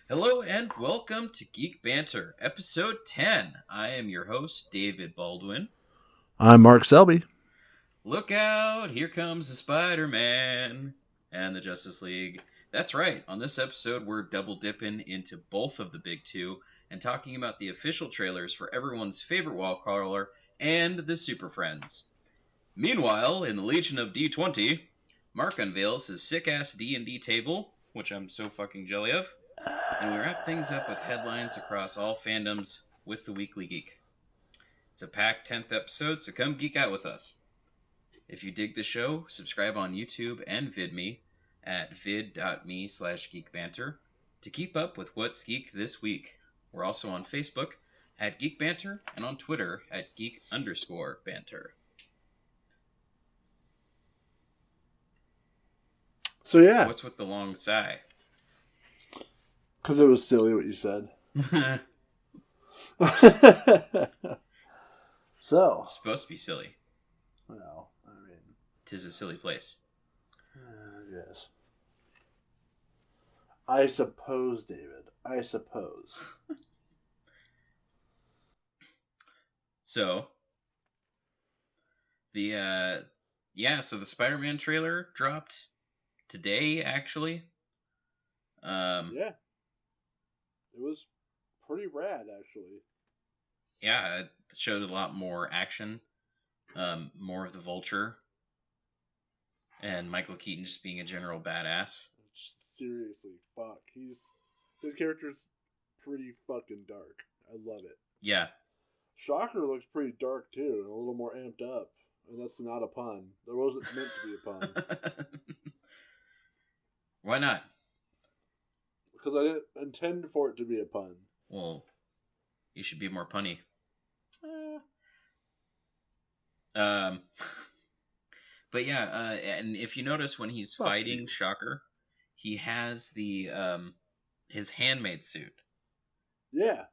Hello and welcome to Geek Banter, episode 10. I am your host, David Baldwin. I'm Mark Selby. Look out, here comes the Spider-Man and the Justice League. That's right, on this episode we're double dipping into both of the big two and talking about the official trailers for everyone's favorite wall crawler and the Super Friends. Meanwhile, in the Legion of D20, Mark unveils his sick-ass D&D table, which I'm so fucking jelly of. And we wrap things up with headlines across all fandoms with the Weekly Geek. It's a packed 10th episode, so come geek out with us. If you dig the show, subscribe on YouTube and VidMe at vid.me/geekbanter to keep up with what's geek this week. We're also on Facebook at Geek Banter and on Twitter at geek_banter. So yeah, What's with the long sigh? because it was silly what you said. So, It's supposed to be silly. well, I mean, 'Tis a silly place. yes. I suppose, David. I suppose. So, the Spider-Man trailer dropped today, actually. Yeah. It was pretty rad, actually. Yeah, it showed a lot more action, more of the Vulture, and Michael Keaton just being a general badass. Seriously, fuck. His character's pretty fucking dark. I love it. Yeah. Shocker looks pretty dark too, and a little more amped up. And that's not a pun. That wasn't meant to be a pun. Why not? Because I didn't intend for it to be a pun. Well, you should be more punny. But yeah, and if you notice when he's fighting Shocker, he has the his handmade suit. Yeah.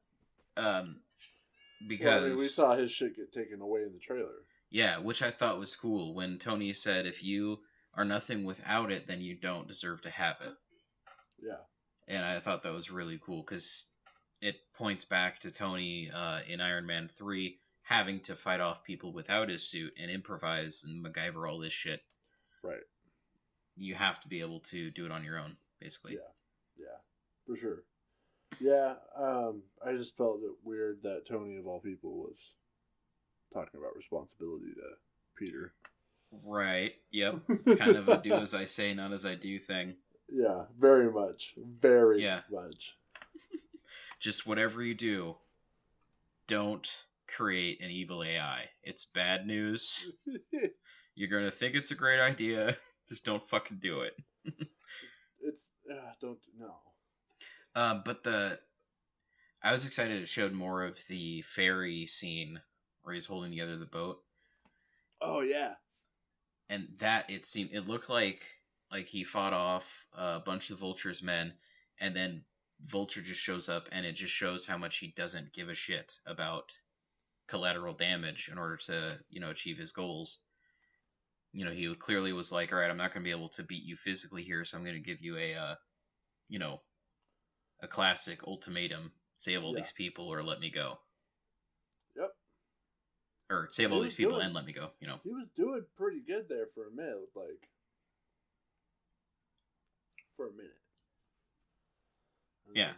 Because we saw his shit get taken away in the trailer. Yeah, which I thought was cool when Tony said, "If you are nothing without it, then you don't deserve to have it." Yeah. And I thought that was really cool because it points back to Tony in Iron Man 3 having to fight off people without his suit and improvise and MacGyver all this shit. Right. You have to be able to do it on your own, basically. Yeah, for sure. Yeah, I just felt it weird that Tony, of all people, was talking about responsibility to Peter. Right, yep. It's kind of a do as I say, not as I do thing. Yeah, very much. Very much. Just whatever you do, don't create an evil AI. It's bad news. You're going to think it's a great idea. Just don't fucking do it. But I was excited it showed more of the ferry scene where he's holding together the boat. Oh yeah. And that it looked like he fought off a bunch of the Vulture's men, and then Vulture just shows up, and it just shows how much he doesn't give a shit about collateral damage in order to, achieve his goals. He clearly was like, all right, I'm not going to be able to beat you physically here, so I'm going to give you a classic ultimatum: save all these people or let me go. Yep. Or save all these people and let me go, He was doing pretty good there for a minute, for a minute. And yeah.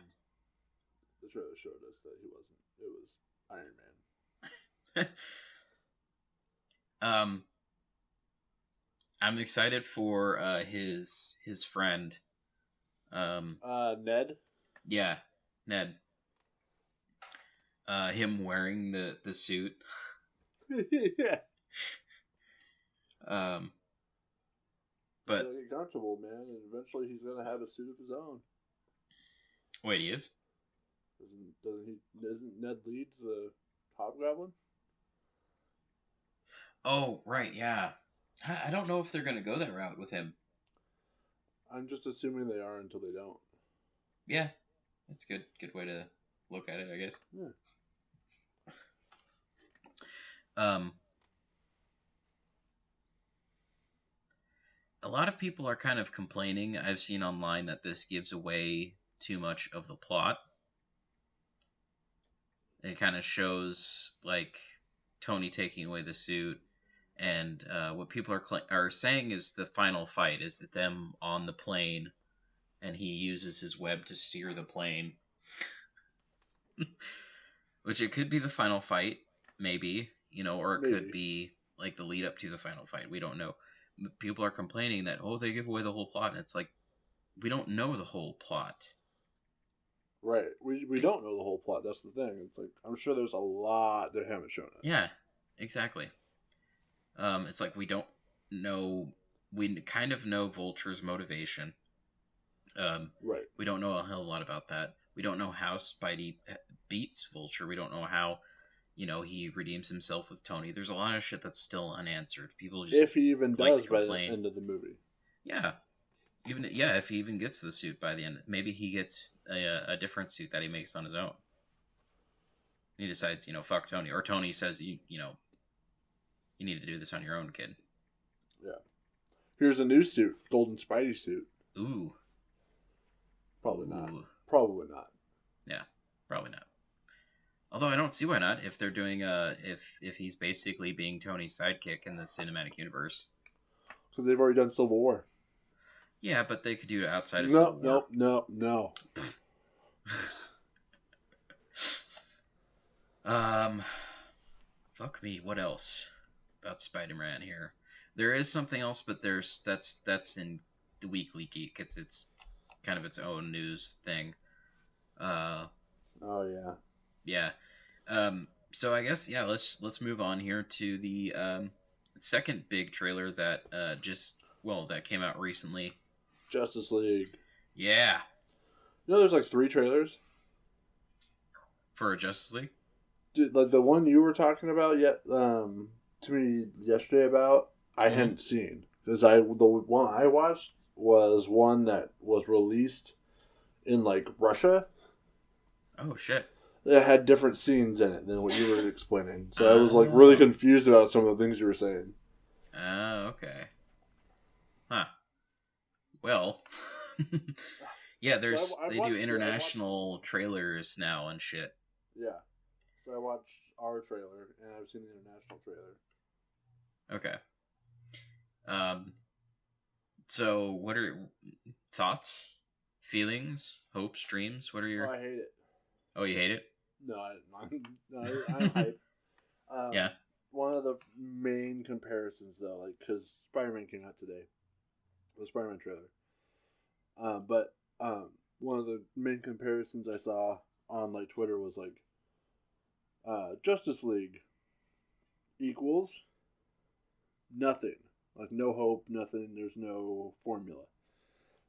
The trailer showed us that he wasn't. It was Iron Man. I'm excited for his friend. Ned? Yeah, Ned. Him wearing the suit. Yeah. But he's gonna get comfortable, man, and eventually he's gonna have a suit of his own. Wait, he is? Isn't Ned Leeds the Hobgoblin? Oh, right, yeah. I don't know if they're gonna go that route with him. I'm just assuming they are until they don't. Yeah, that's a good way to look at it, I guess. Yeah. A lot of people are kind of complaining. I've seen online that this gives away too much of the plot. It kind of shows like Tony taking away the suit, and what people are saying is the final fight is that them on the plane, and he uses his web to steer the plane. Which it could be the final fight, maybe, or it could be like the lead up to the final fight. We don't know. People are complaining that, they give away the whole plot, and it's like, we don't know the whole plot. Right. We don't know the whole plot. That's the thing. It's like, I'm sure there's a lot they haven't shown us. Yeah, exactly. It's like we don't know. We kind of know Vulture's motivation. Right. We don't know a hell of a lot about that. We don't know how Spidey beats Vulture. We don't know how, he redeems himself with Tony. There's a lot of shit that's still unanswered. People just, if he even does by the end of the movie. Yeah. If he even gets the suit by the end. Maybe he gets a different suit that he makes on his own. He decides, fuck Tony. Or Tony says, you need to do this on your own, kid. Yeah. Here's a new suit. Golden Spidey suit. Ooh. Probably not. Probably not. Yeah, probably not. Although I don't see why not if they're doing if he's basically being Tony's sidekick in the cinematic universe. Because they've already done Civil War. Yeah, but they could do it outside of Civil War. No. Fuck me. What else about Spider-Man here? There is something else, but that's in the Weekly Geek. It's kind of its own news thing. Oh yeah. Yeah. So I guess let's move on here to the second big trailer that that came out recently. Justice League. Yeah. There's like 3 trailers For Justice League. Dude, like the one you were talking about to me yesterday about, I hadn't seen, because the one I watched was one that was released in like Russia. Oh shit! It had different scenes in it than what you were explaining, so I was like really confused about some of the things you were saying. Oh, okay. Huh. Well, yeah. They do international trailers now and shit. Yeah. So I watched our trailer and I've seen the international trailer. Okay. So what are thoughts, feelings, hopes, dreams? What are your? Oh, I hate it. Oh, you hate it? No, I'm hyped. Yeah. One of the main comparisons, though, like, because Spider-Man came out today, the Spider-Man trailer. But one of the main comparisons I saw on like Twitter was like, Justice League equals nothing. Like, no hope, nothing. There's no formula.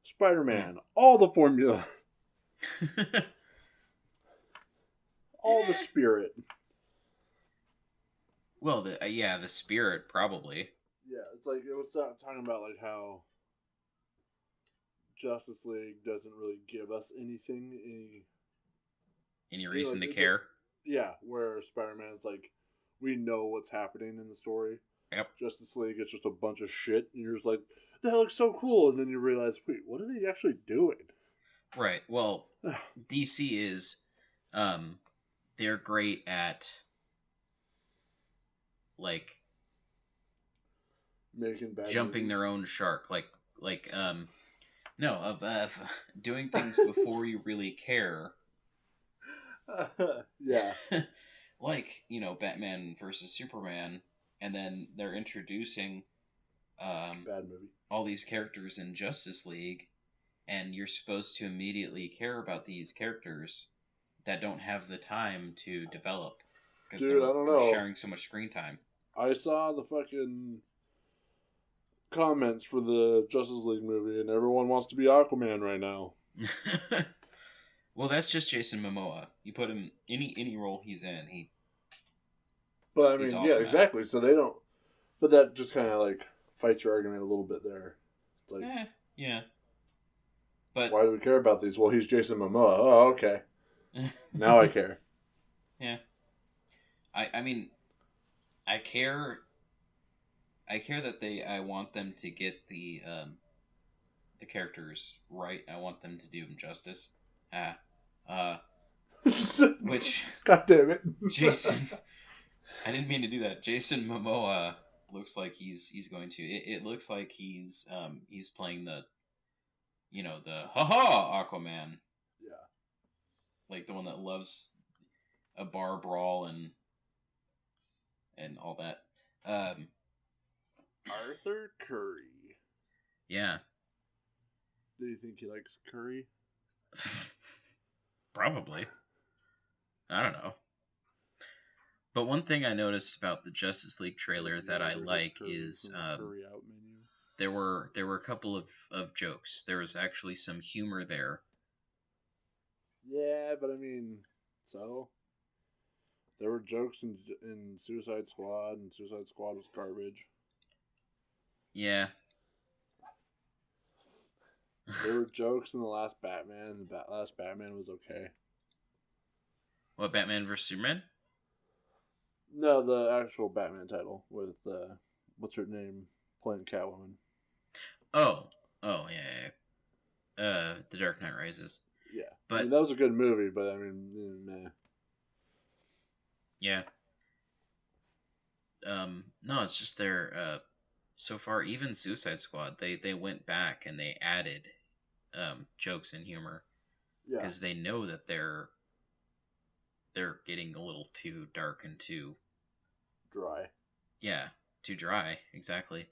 Spider-Man, all the formula. All the spirit. Well, the spirit, probably. Yeah, it's like, it was talking about like how Justice League doesn't really give us anything, any reason to care. Yeah, where Spider-Man's like, we know what's happening in the story. Yep. Justice League, it's just a bunch of shit, and you're just like, that looks so cool, and then you realize, wait, what are they actually doing? Right. Well, DC is, they're great at, like, making bad jumping movies. their own shark, of doing things before you really care. Yeah. Like, Batman versus Superman, and then they're introducing bad movie. all these characters in Justice League, and you're supposed to immediately care about these characters that don't have the time to develop because Dude, I don't know. they're sharing so much screen time. I saw the fucking comments for the Justice League movie, and everyone wants to be Aquaman right now. Well, that's just Jason Momoa. You put him any role he's in, But I mean, awesome, yeah, exactly. So they don't. But that just kind of like fights your argument a little bit there. It's like, yeah. But why do we care about these? Well, he's Jason Momoa. Oh, okay. Now I care. Yeah. I mean, I care. I care that I want them to get the characters right. I want them to do them justice. Which God damn it. Jason, I didn't mean to do that. Jason Momoa looks like he's going to. It looks like he's playing the haha Aquaman, Yeah. like the one that loves a bar brawl and all that. Arthur Curry. Yeah. Do you think he likes curry? Probably. I don't know. But one thing I noticed about the Justice League trailer that I like is Curry out menu. there were a couple of jokes. There was actually some humor there. Yeah, but I mean, so there were jokes in Suicide Squad, and Suicide Squad was garbage. Yeah. There were jokes in the last Batman, and the last Batman was okay. What, Batman vs Superman? No, the actual Batman title with what's her name playing Catwoman. Oh, yeah. The Dark Knight Rises. Yeah, but I mean, that was a good movie, but I mean, meh. Yeah. No, it's just their so far, even Suicide Squad, they went back and they added jokes and humor because they know that they're getting a little too dark and too dry. Yeah, too dry, exactly.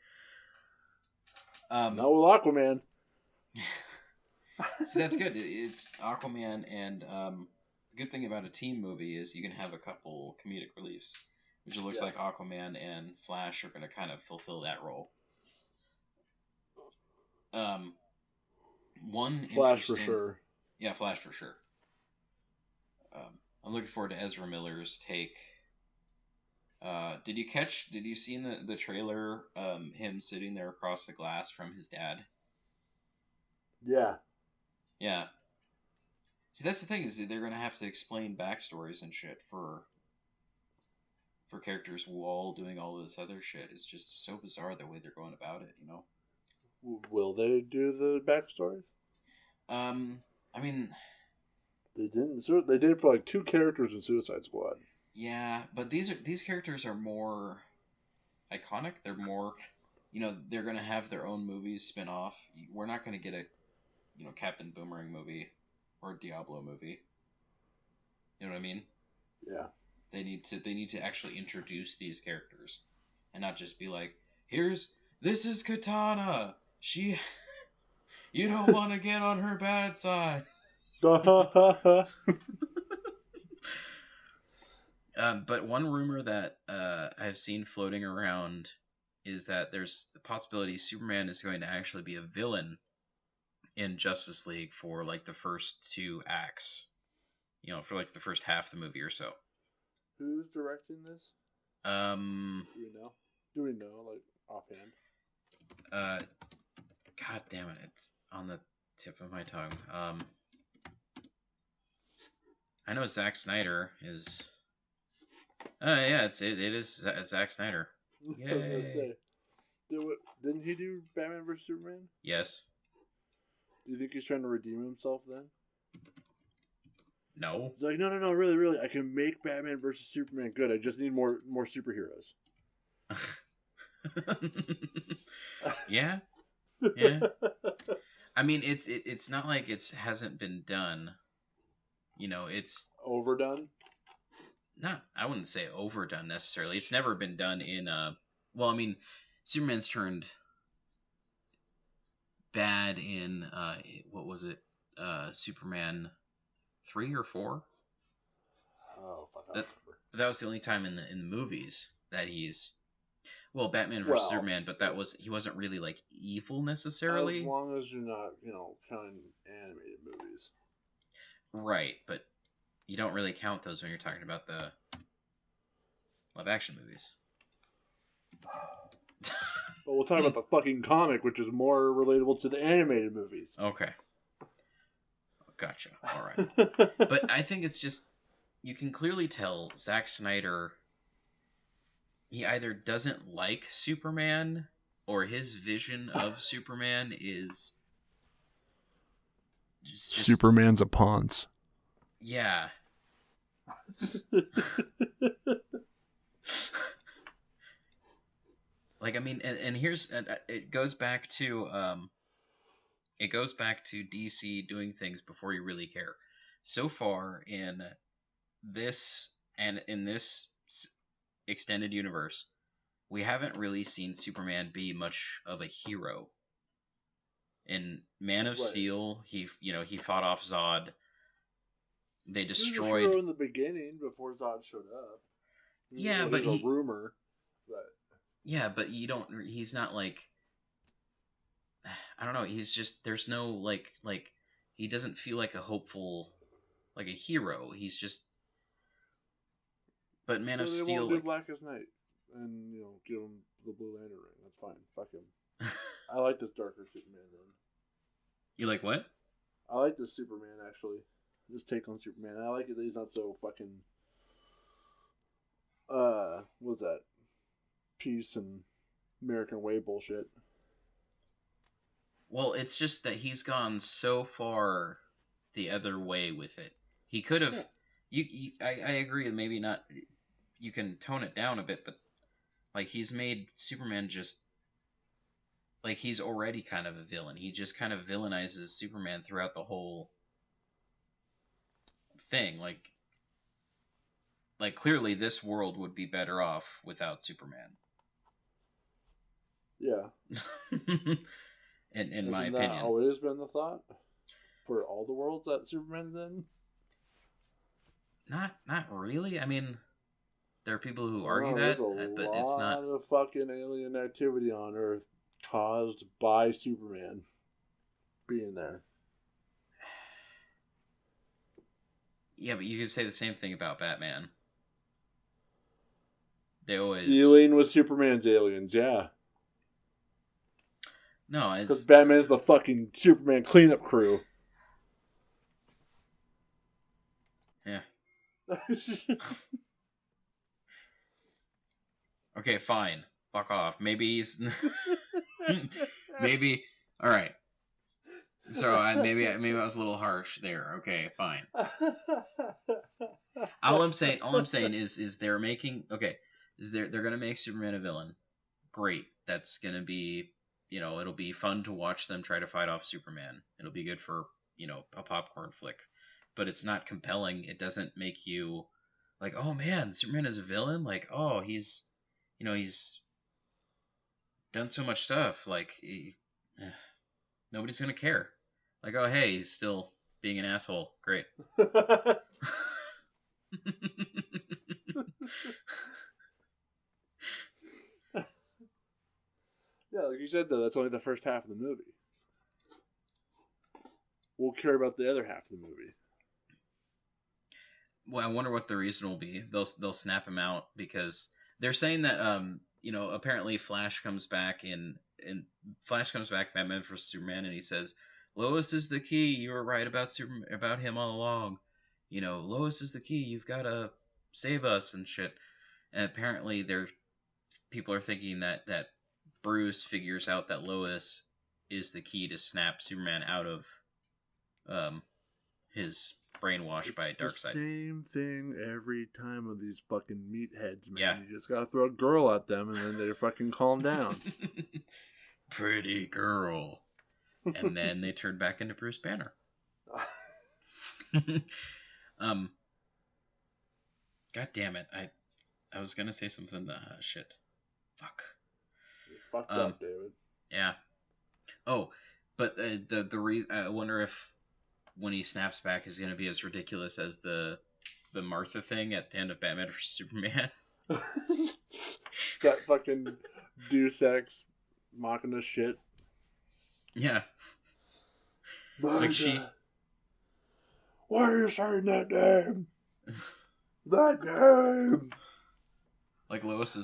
Not with Aquaman. So that's good. It's Aquaman, and the good thing about a team movie is you can have a couple comedic reliefs, which it looks like Aquaman and Flash are going to kind of fulfill that role. Flash for sure. Yeah, Flash for sure. I'm looking forward to Ezra Miller's take. Did you see in the trailer him sitting there across the glass from his dad? Yeah. Yeah. See, that's the thing, is that they're gonna have to explain backstories and shit for characters while doing all this other shit. It's just so bizarre the way they're going about it, you know? Will they do the backstories? I mean, they didn't. They did for like 2 characters in Suicide Squad. Yeah, but these characters are more iconic. They're more, they're gonna have their own movies spin off. We're not gonna get a, Captain Boomerang movie or a Diablo movie. You know what I mean? Yeah. They need to actually introduce these characters, and not just be like, this is Katana. She, you don't want to get on her bad side. But one rumor that I've seen floating around is that there's the possibility Superman is going to actually be a villain in Justice League for like the first 2 acts. For like the first half of the movie or so. Who's directing this? Do we know, like, offhand? God damn it, it's on the tip of my tongue. I know Zack Snyder is. Yeah, it is Zack Snyder. Yay. I was gonna say, didn't he do Batman vs Superman? Yes. Do you think he's trying to redeem himself then? No. He's like, no, really, I can make Batman vs Superman good. I just need more superheroes. Yeah. I mean, it's not like it hasn't been done. It's overdone. I wouldn't say overdone necessarily. It's never been done in well, I mean, Superman's turned bad in what was it? Superman 3 or 4? Oh, fuck, I remember. That was the only time in the movies that he's Batman vs Superman, but he wasn't really like evil necessarily. As long as you're not, counting animated movies. Right, but you don't really count those when you're talking about the live action movies. But we'll talk about the fucking comic, which is more relatable to the animated movies. Okay. Gotcha. All right. But I think it's just, you can clearly tell Zack Snyder, he either doesn't like Superman or his vision of Superman is just Superman's a Ponce. Yeah. Like, I mean, and here's, it goes back to DC doing things before you really care. So far in this extended universe, we haven't really seen Superman be much of a hero. In Man of Steel, he fought off Zod. They destroyed. He was a hero in the beginning before Zod showed up. Yeah, but he was a rumor. But yeah, but you don't. He's not like. I don't know. He's just there's no like he doesn't feel like a hopeful, like a hero. He's just. But Man of Steel. They won't do Blackest Night, and give him the Blue Lantern ring. That's fine. Fuck him. I like this darker Superman then. You like what? I like this Superman actually. This take on Superman. I like it that he's not so fucking. What's that? Peace and American way bullshit. Well, it's just that he's gone so far the other way with it. He could have. Yeah. I agree. Maybe not. You can tone it down a bit, but like he's made Superman just like he's already kind of a villain. He just kind of villainizes Superman throughout the whole thing. Like clearly, this world would be better off without Superman. Yeah. in my opinion. That always been the thought for all the worlds that Superman's in? Not really. I mean, there are people who argue that, but it's not. There's a lot of fucking alien activity on Earth caused by Superman being there. Yeah, but you could say the same thing about Batman. They always dealing with Superman's aliens, yeah. No, it's because Batman's the fucking Superman cleanup crew. Yeah. Okay, fine. Fuck off. Maybe he's maybe all right. So maybe I was a little harsh there. Okay, fine. All I'm saying is they're making they're gonna make Superman a villain. Great. That's gonna be it'll be fun to watch them try to fight off Superman. It'll be good for a popcorn flick, but it's not compelling. It doesn't make you like, oh man, Superman is a villain. Like, oh, he's done so much stuff. Like, nobody's gonna care. Like, oh hey, he's still being an asshole. Great. Yeah, like you said though, that's only the first half of the movie. We'll care about the other half of the movie. Well, I wonder what the reason will be. They'll snap him out because they're saying that apparently Flash comes back Batman vs Superman, and he says Lois is the key. You were right about him all along. Lois is the key. You've got to save us and shit. And apparently people are thinking that Bruce figures out that Lois is the key to snap Superman out of his brainwash by Darkseid. Same thing every time with these fucking meatheads, man. Yeah. You just gotta throw a girl at them and then they fucking calm down. Pretty girl. And then they turn back into Bruce Banner. God damn it. I was gonna say something, shit. Fuck. You fucked up, David. Yeah. Oh, but the reason, I wonder if when he snaps back is going to be as ridiculous as the Martha thing at the end of Batman vs Superman. That fucking Deus Ex Machina shit. Yeah. Martha, like she. Why are you saying that name? That name. Like Lois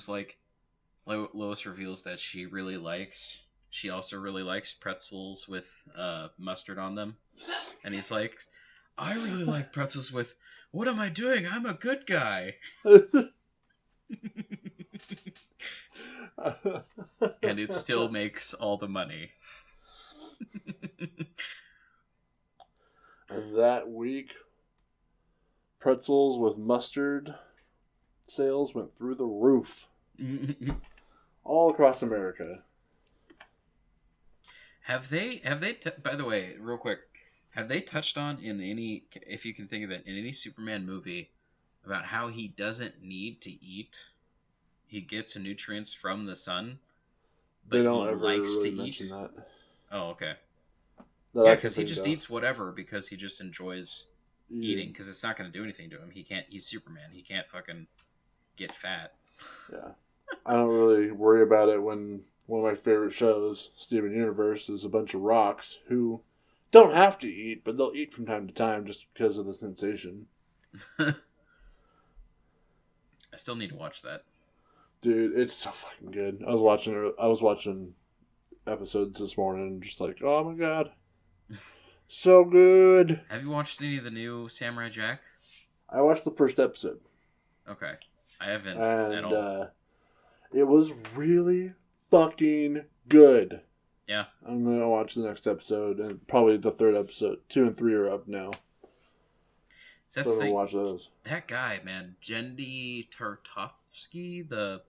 reveals that she also really likes pretzels with mustard on them. And he's like, I really like pretzels with, what am I doing? I'm a good guy. And it still makes all the money. And that week, pretzels with mustard sales went through the roof. All across America. Have they by the way, real quick, have they touched on in any, if you can think of it, in any Superman movie about how he doesn't need to eat? He gets nutrients from the sun, They but don't he ever likes really to mention eat. that. Oh, okay. That Yeah, I can because he think just of. eats whatever because he just enjoys eating, Yeah. because it's not going to do anything to him. He's Superman. He can't fucking get fat. Yeah. I don't really worry about it when one of my favorite shows, Steven Universe, is a bunch of rocks who don't have to eat, but they'll eat from time to time just because of the sensation. I still need to watch that. Dude, it's so fucking good. I was watching episodes this morning and just like, oh my god. So good. Have you watched any of the new Samurai Jack? I watched the first episode. Okay. I haven't And at all. it was really fucking good. Yeah. I'm going to watch the next episode and probably the third episode. 2 and 3 are up now. That's so I'm going to watch those. That guy, man. Jendi Tartovsky, the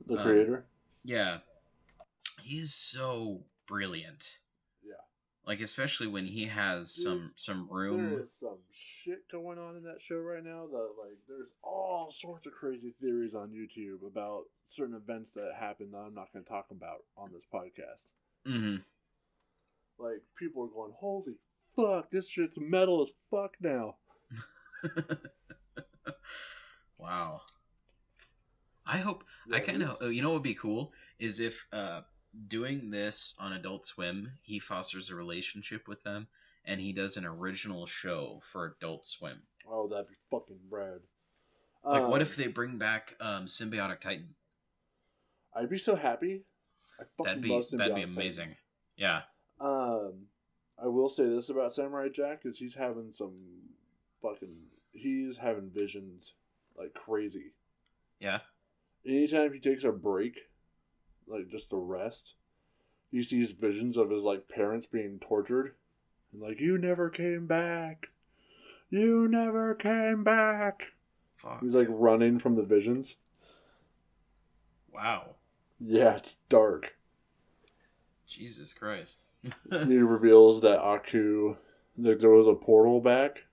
creator? Yeah. He's so brilliant. Yeah. Like, especially when he has some room. There is some shit going on in that show right now that, like, there's all sorts of crazy theories on YouTube about certain events that happened that I'm not going to talk about on this podcast. Mm-hmm. Like, people are going, holy fuck, this shit's metal as fuck now. Wow. I hope, yeah, I kind of, you know what would be cool is if doing this on Adult Swim, he fosters a relationship with them and he does an original show for Adult Swim. Oh, that'd be fucking rad. Like, what if they bring back Symbiotic Titan? I'd be so happy. I fucking love Symbiotic That'd be amazing. Titan. Yeah. I will say this about Samurai Jack is he's having visions like crazy. Yeah. Anytime he takes a break, like just a rest, he sees visions of his like parents being tortured, and like, you never came back, you never came back. Fuck. He's like running from the visions. Wow. Yeah, it's dark. Jesus Christ. He reveals that Aku, like there was a portal back,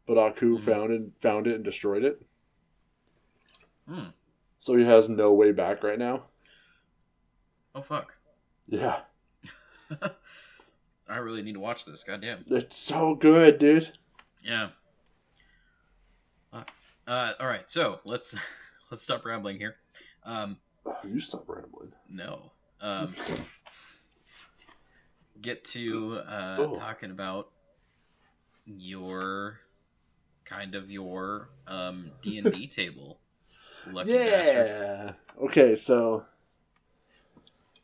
but Aku found it and destroyed it. Hmm. So he has no way back right now. Oh, fuck. Yeah. I really need to watch this. Goddamn. It's so good, dude. Yeah. All right. So let's stop rambling here. You stop rambling. No. Get to talking about your D&D table. Lucky bastard. Okay, so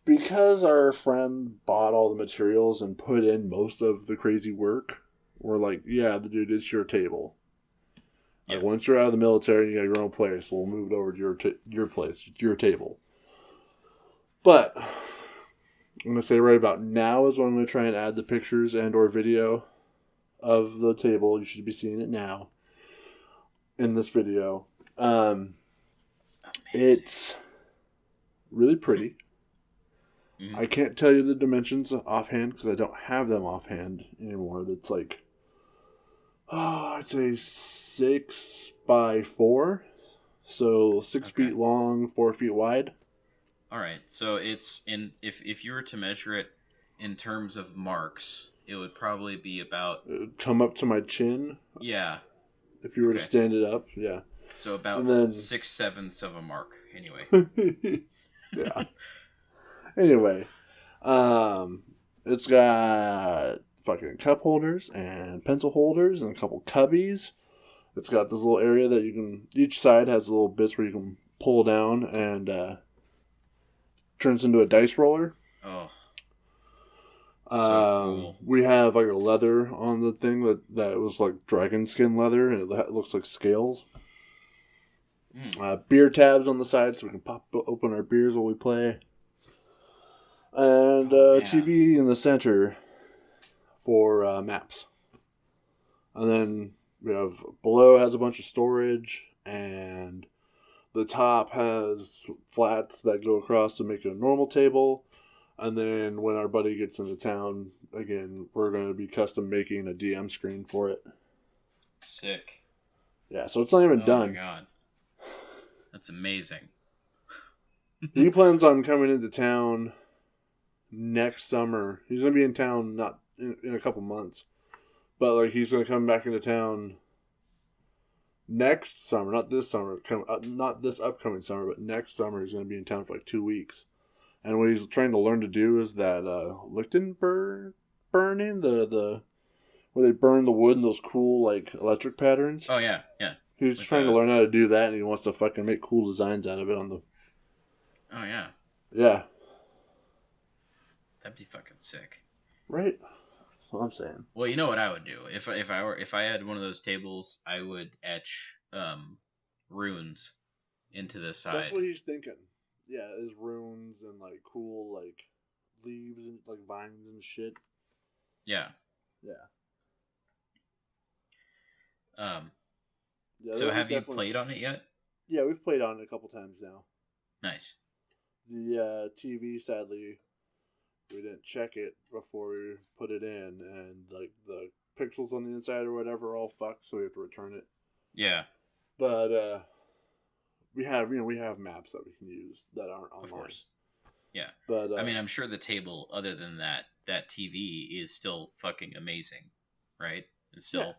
because our friend bought all the materials and put in most of the crazy work, we're like, yeah, the dude, it's your table. Like, once you're out of the military and you got your own place, we'll move it over to your place, your table. But I'm going to say right about now is when I'm going to try and add the pictures and or video of the table. You should be seeing it now in this video. It's really pretty. Mm-hmm. I can't tell you the dimensions offhand because I don't have them offhand anymore. That's like, I'd say 6 by 4. So 6 feet long, 4 feet wide. All right. So it's if you were to measure it in terms of marks, it would probably be about... It would come up to my chin. Yeah. If you were to stand it up, yeah. So about 6/7 of a mark, anyway. Yeah. Anyway, it's got fucking cup holders and pencil holders and a couple cubbies. It's got this little area that you can... Each side has little bits where you can pull down and turns into a dice roller. Oh. So cool. We have like a leather on the thing that was like dragon skin leather, and it looks like scales. Beer tabs on the side so we can pop open our beers while we play. And TV in the center for maps. And then we have below has a bunch of storage, and the top has flats that go across to make it a normal table. And then when our buddy gets into town, again, we're going to be custom making a DM screen for it. Sick. Yeah, so it's not even done. Oh my god. That's amazing. He plans on coming into town next summer. He's going to be in town not in a couple months. But like he's going to come back into town next summer, not this summer, not this upcoming summer, but next summer he's going to be in town for like 2 weeks. And what he's trying to learn to do is that Lichtenberg burning, the where they burn the wood in those cool like electric patterns. Oh yeah, yeah. He's trying to learn how to do that, and he wants to fucking make cool designs out of it on the. Oh yeah. Yeah. That'd be fucking sick. Right. That's what I'm saying. Well, you know what I would do if I had one of those tables, I would etch runes into the side. That's what he's thinking. Yeah, is runes and like cool like leaves and like vines and shit. Yeah. Yeah. Yeah, so have you played on it yet? Yeah, we've played on it a couple times now. Nice. The TV, sadly, we didn't check it before we put it in, and like the pixels on the inside or whatever are all fucked, so we have to return it. Yeah. But we have maps that we can use that aren't online. Of course. Yeah. But I mean, I'm sure the table, other than that TV is still fucking amazing, right? It's still. Yeah.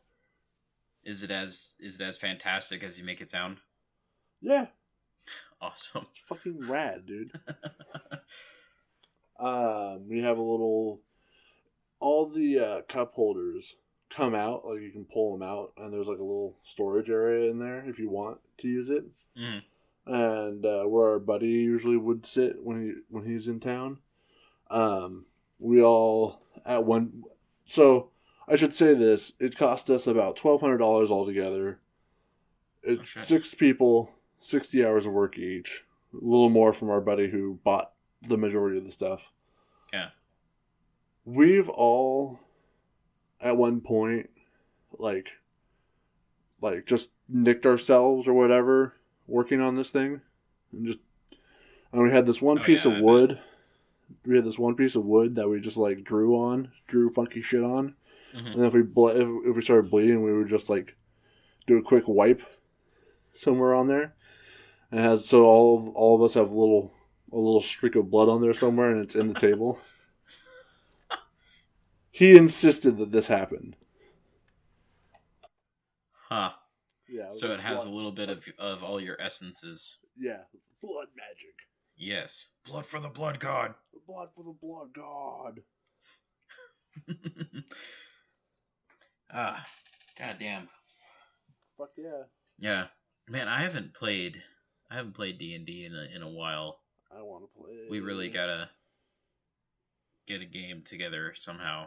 Is it as fantastic as you make it sound? Yeah. Awesome. It's fucking rad, dude. We have all the cup holders come out, like you can pull them out, and there's like a little storage area in there if you want to use it. Mm. And where our buddy usually would sit when he's in town, we all at one. So I should say this: it cost us about $1,200 altogether. It's 6 people, 60 hours of work each. A little more from our buddy who bought the majority of the stuff. Yeah. We've all, at one point, like just nicked ourselves or whatever working on this thing, and we had this one piece of wood. We had this one piece of wood that we just like drew funky shit on, and if we started bleeding, we would just like do a quick wipe somewhere on there, and so all of us have a little streak of blood on there somewhere, and it's in the table. He insisted that this happened. Huh. Yeah. So it has a little bit of all your essences. Yeah. Blood magic. Yes. Blood for the blood god. Blood for the blood god. Goddamn. Fuck yeah. Yeah. Man, I haven't played D&D in a while. I want to play. We really gotta get a game together somehow.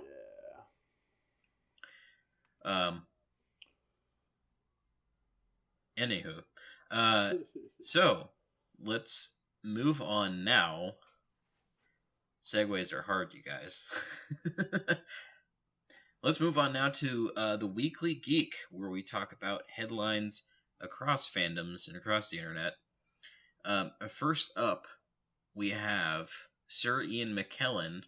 Yeah. Anywho, so let's move on now. Segues are hard, you guys. Let's move on now to the Weekly Geek, where we talk about headlines across fandoms and across the internet. First up, we have Sir Ian McKellan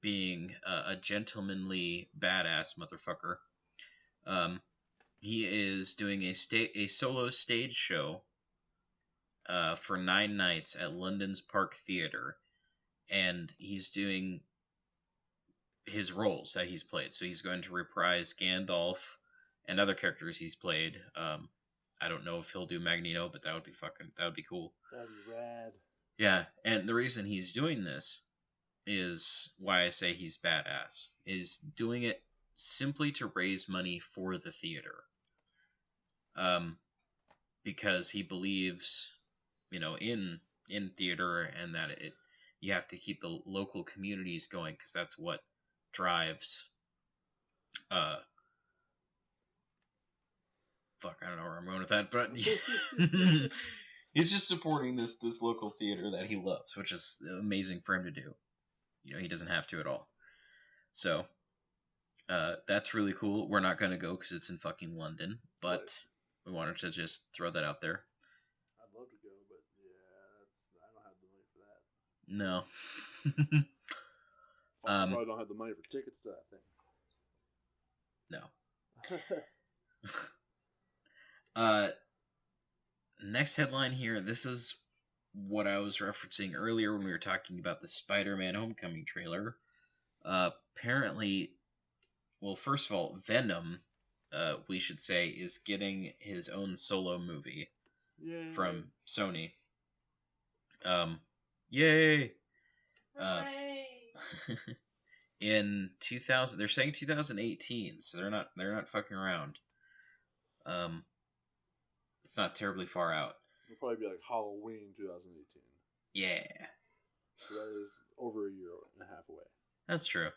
being a gentlemanly badass motherfucker. He is doing a solo stage show for 9 nights at London's Park Theatre, and he's doing his roles that he's played. So he's going to reprise Gandalf and other characters he's played. I don't know if he'll do Magneto, but that would be cool. That'd be rad. Yeah, and the reason he's doing this is why I say he's badass. Is doing it simply to raise money for the theater. Because he believes, in theater, and that you have to keep the local communities going, because that's what drives. Fuck, I don't know where I'm going with that, but he's just supporting this local theater that he loves, which is amazing for him to do. He doesn't have to at all. So, That's really cool. We're not going to go because it's in fucking London, but we wanted to just throw that out there. I'd love to go, but yeah, I don't have the money for that. No. I probably don't have the money for tickets to that thing. No. Next headline here. This is what I was referencing earlier when we were talking about the Spider-Man Homecoming trailer. Apparently, well, first of all, Venom, we should say, is getting his own solo movie. Yay. From Sony. Yay! In 2000, they're saying 2018, so they're not fucking around. It's not terribly far out. It'll probably be like Halloween 2018. Yeah. So that is over a year and a half away. That's true.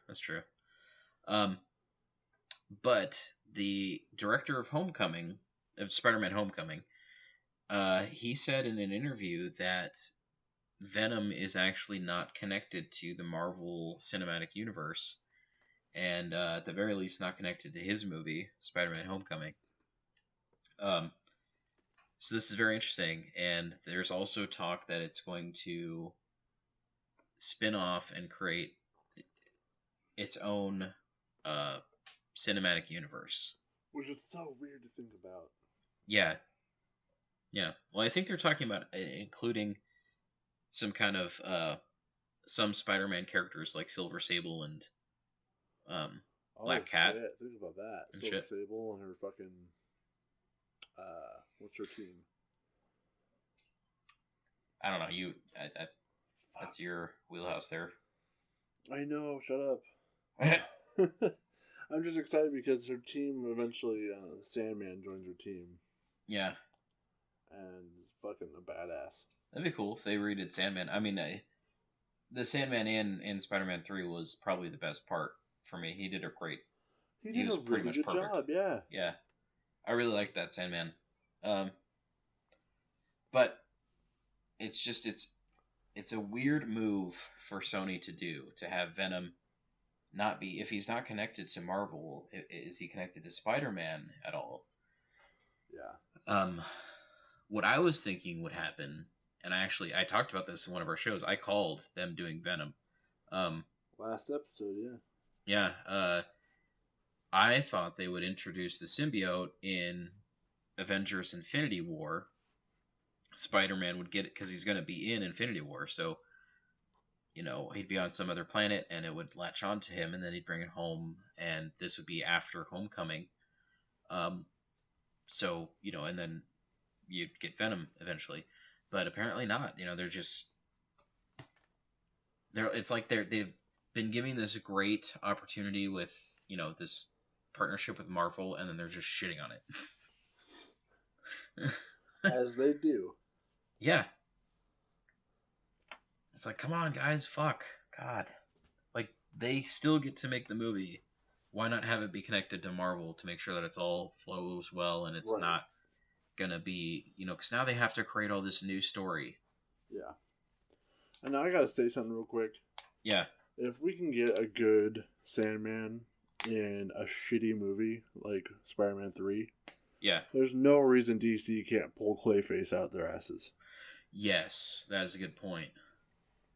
But the director of Spider-Man Homecoming, he said in an interview that Venom is actually not connected to the Marvel Cinematic Universe, and at the very least not connected to his movie, Spider-Man Homecoming. So this is very interesting, and there's also talk that it's going to spin off and create its own cinematic universe. Which is so weird to think about. Yeah. Well, I think they're talking about including some kind of some Spider-Man characters like Silver Sable and Black Cat. Shit. Think about that. Silver Sable and her fucking what's her team? I don't know. That's your wheelhouse there. I know. Shut up. I'm just excited because her team eventually, Sandman joins her team. Yeah. And is fucking a badass. That'd be cool if they redid Sandman. I mean, the Sandman in Spider-Man 3 was probably the best part for me. He did a great. He was pretty much good perfect. Job. Yeah. Yeah. I really liked that Sandman. But it's just it's a weird move for Sony to do, to have Venom not be, if he's not connected to Marvel, is he connected to Spider-Man at all? Yeah. What I was thinking would happen, and I talked about this in one of our shows. I called them doing Venom. Last episode, yeah. Yeah. I thought they would introduce the symbiote in Avengers Infinity War. Spider-Man would get it because he's going to be in Infinity War, so he'd be on some other planet and it would latch on to him, and then he'd bring it home, and this would be after Homecoming. So, and then you'd get Venom eventually. But apparently not. It's like they've been giving this great opportunity with, this partnership with Marvel, and then they're just shitting on it. As they do. Yeah. It's like, come on, guys, fuck. God. Like, they still get to make the movie. Why not have it be connected to Marvel to make sure that it's all flows well and it's not gonna be, because now they have to create all this new story. Yeah. And now I gotta say something real quick. Yeah. If we can get a good Sandman in a shitty movie like Spider-Man 3, yeah, there's no reason DC can't pull Clayface out their asses. Yes, that is a good point.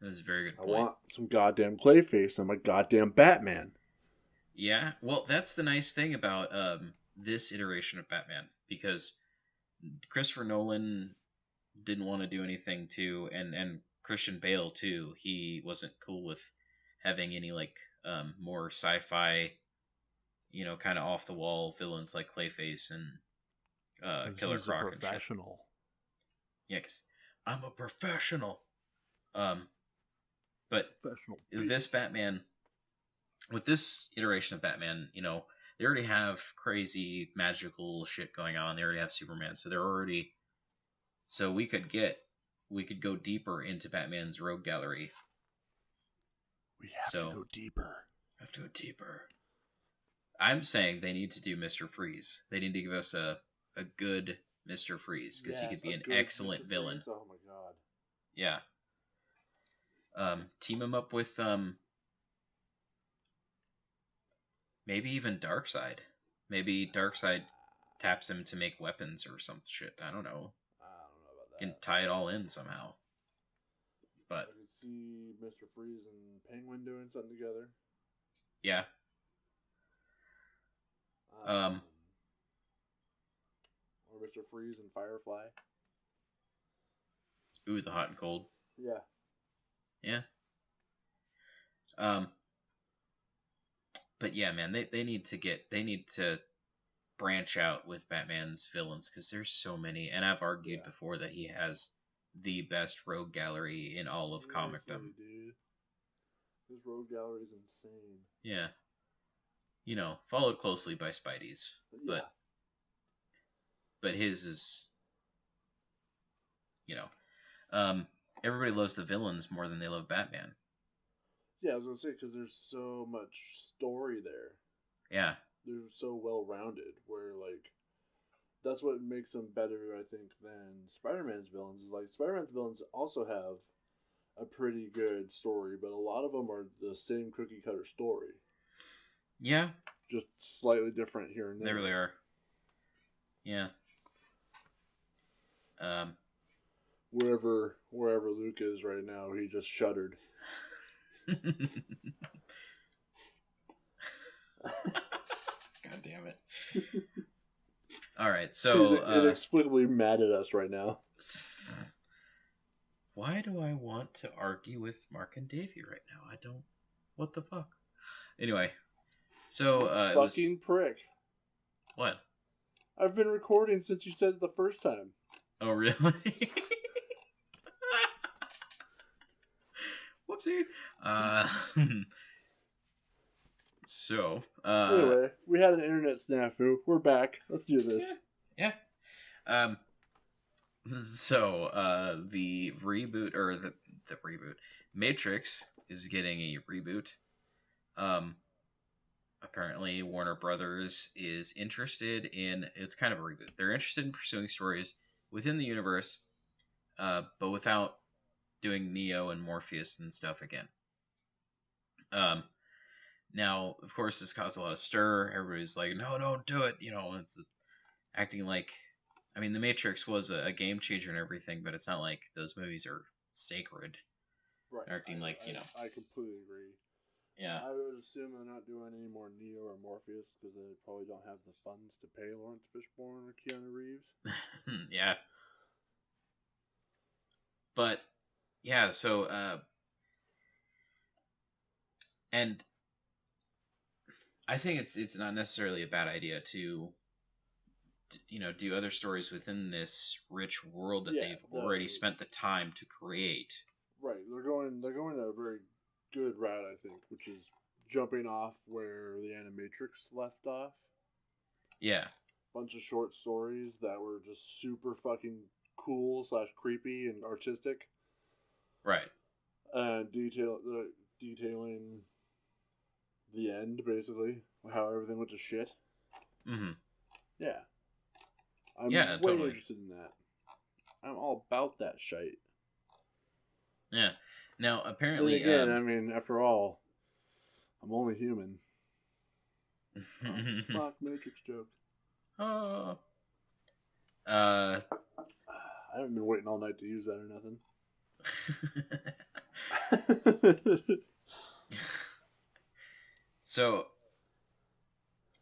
That is a very good point. I want some goddamn Clayface on my goddamn Batman. Yeah, well, that's the nice thing about this iteration of Batman, because Christopher Nolan didn't want to do anything too, and Christian Bale too. He wasn't cool with having any more sci-fi, kind of off the wall villains like Clayface and Killer Croc and shit. Yeah, 'cause I'm a professional. But this Batman, with this iteration of Batman, they already have crazy magical shit going on. They already have Superman, so we could go deeper into Batman's rogue gallery. We have to go deeper. I'm saying they need to do Mr. Freeze. They need to give us a good Mr. Freeze, because he could be an excellent villain. Oh my god. Yeah. Team him up with Maybe even Darkseid. Maybe Darkseid taps him to make weapons or some shit. I don't know. I don't know about that. Can tie it all in somehow. But I could see Mr. Freeze and Penguin doing something together. yeah. Or Mr. Freeze and Firefly. Ooh, the hot and cold. Yeah. Yeah. But yeah, man, they need to branch out with Batman's villains because there's so many, and I've argued before that he has the best rogue gallery in all of comicdom. Dude. His rogue gallery is insane. Yeah. You know, followed closely by Spidey's, but his is, you know, everybody loves the villains more than they love Batman. Yeah, I was gonna say because there's so much story there. Yeah. They're so well rounded. Where like, that's what makes them better, I think, than Spider-Man's villains. Is like Spider-Man's villains also have a pretty good story, but a lot of them are the same cookie cutter story. Yeah. Just slightly different here and there. They really are. Yeah. Wherever Luke is right now, he just shuddered. God damn it. All right, so he's inexplicably mad at us right now. Why do I want to argue with Marc and Davey right now? I don't. What the fuck? Anyway, so fucking prick. What? I've been recording since you said it the first time. Oh really? Whoopsie. So. Anyway, we had an internet snafu. We're back. Let's do this. Yeah. So, the reboot, or the reboot, Matrix is getting a reboot. Apparently Warner Brothers is interested in, it's kind of a reboot. They're interested in pursuing stories within the universe, but without doing Neo and Morpheus and stuff again. Now, of course, this caused a lot of stir. Everybody's like, no, don't do it. You know, it's acting like, I mean, The Matrix was a game changer and everything, but it's not like those movies are sacred. Right. Acting like, you know. I completely agree. Yeah. I would assume they're not doing any more Neo or Morpheus because they probably don't have the funds to pay Lawrence Fishburne or Keanu Reeves. Yeah. But, yeah, so, and I think it's not necessarily a bad idea to you know, do other stories within this rich world that they've already spent the time to create. Right. They're going a very good route, I think, which is jumping off where the Animatrix left off. Yeah. Bunch of short stories that were just super fucking cool / creepy and artistic. Right. And detailing the end, basically, how everything went to shit. Mm-hmm. Yeah. I'm way totally interested in that. I'm all about that shite. Yeah. Now, apparently... And again, I mean, after all, I'm only human. Fuck, Matrix joke. Oh. I haven't been waiting all night to use that or nothing. So,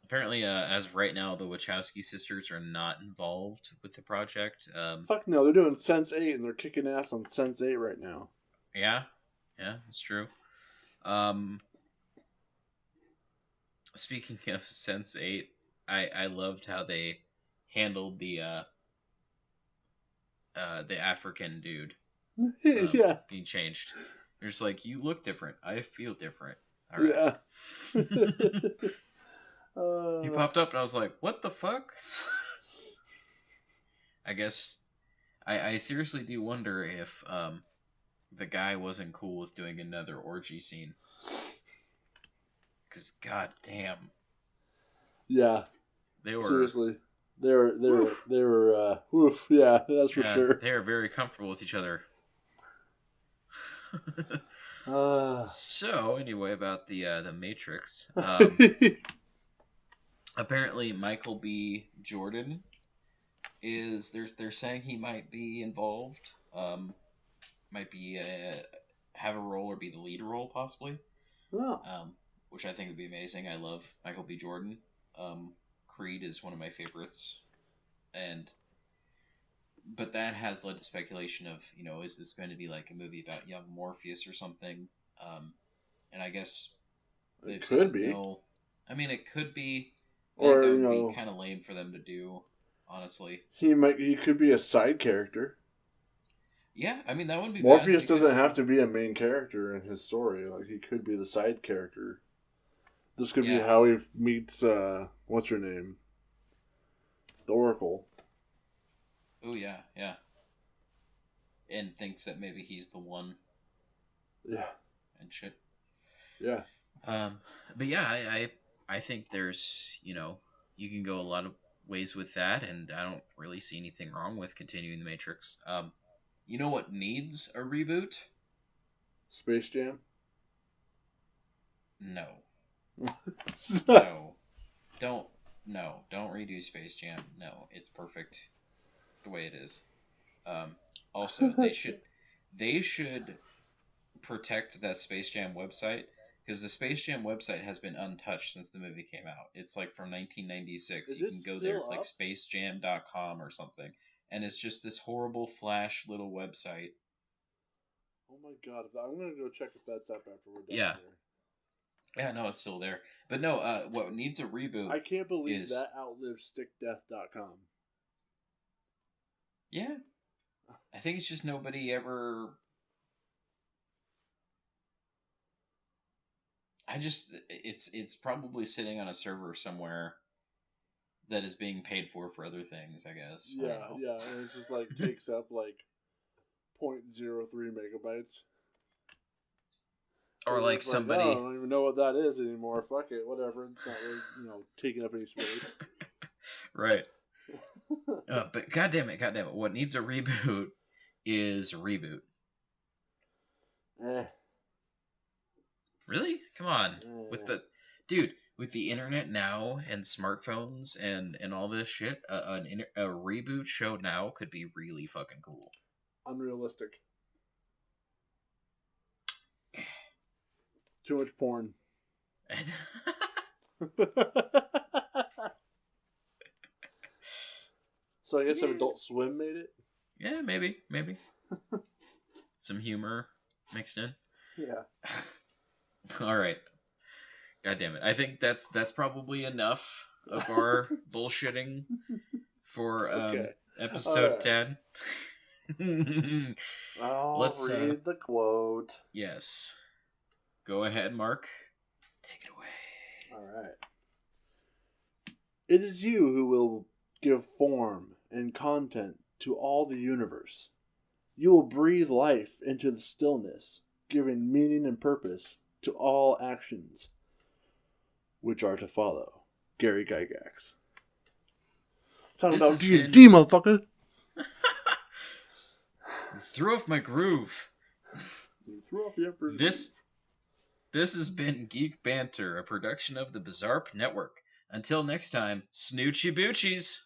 apparently, as of right now, the Wachowski sisters are not involved with the project. Fuck no, they're doing Sense8 and they're kicking ass on Sense8 right now. Yeah, that's true. Speaking of Sense8, I loved how they handled the African dude yeah, being changed. They're just like, you look different. I feel different. All right. Yeah. He popped up and I was like, what the fuck? I guess I seriously do wonder if the guy wasn't cool with doing another orgy scene. Because goddamn. Yeah. They were seriously. They were oof, yeah, that's for sure. They are very comfortable with each other. So anyway, about the Matrix. apparently Michael B. Jordan is they're saying he might be involved. Might be have a role or be the lead role possibly. Oh. Which I think would be amazing. I love Michael B. Jordan. Creed is one of my favorites, but that has led to speculation of, is this going to be like a movie about young Morpheus or something? And I guess it could be. No. I mean, it could be. I Or think that would be kind of lame for them to do, honestly. He could be a side character. Yeah, I mean that wouldn't be Morpheus bad. doesn't have to be a main character in his story. Like, he could be the side character. This could be how he meets what's her name? The Oracle. Oh yeah, yeah. And thinks that maybe he's the one. Yeah. And shit. Yeah. But yeah, I think there's, you can go a lot of ways with that, and I don't really see anything wrong with continuing the Matrix. You know what needs a reboot? Space Jam? No. Don't redo Space Jam. No, it's perfect the way it is. Also, they should protect that Space Jam website, because the Space Jam website has been untouched since the movie came out. It's like from 1996. You can go there. It's like spacejam.com or something. And it's just this horrible Flash little website. Oh my god. I'm going to go check if that's up after we're done here. Yeah, no, it's still there. But no, what needs a reboot I can't believe that outlived stickdeath.com. Yeah. I think it's just nobody ever... It's probably sitting on a server somewhere that is being paid for other things, I guess. Yeah, and it's just like takes up like 0.03 megabytes. Or like somebody... I don't even know what that is anymore. Fuck it, whatever. It's not really, taking up any space. Right. But goddamn it, what needs a reboot is Reboot. Really? Come on. With the internet now and smartphones and all this shit, a reboot show now could be really fucking cool. Unrealistic. Too much porn. So I guess if Adult Swim made it? Yeah, maybe. Some humor mixed in. Yeah. All right. God damn it. I think that's probably enough of our bullshitting for episode 10. Let's read the quote. Yes. Go ahead, Mark. Take it away. All right. It is you who will give form and content to all the universe. You will breathe life into the stillness, giving meaning and purpose to all actions which are to follow. Gary Gygax. Talking about D&D, motherfucker. Threw off my groove. You threw off the Emperor's This has been Geek Banter, a production of the Bizarre Network. Until next time, snoochie boochies.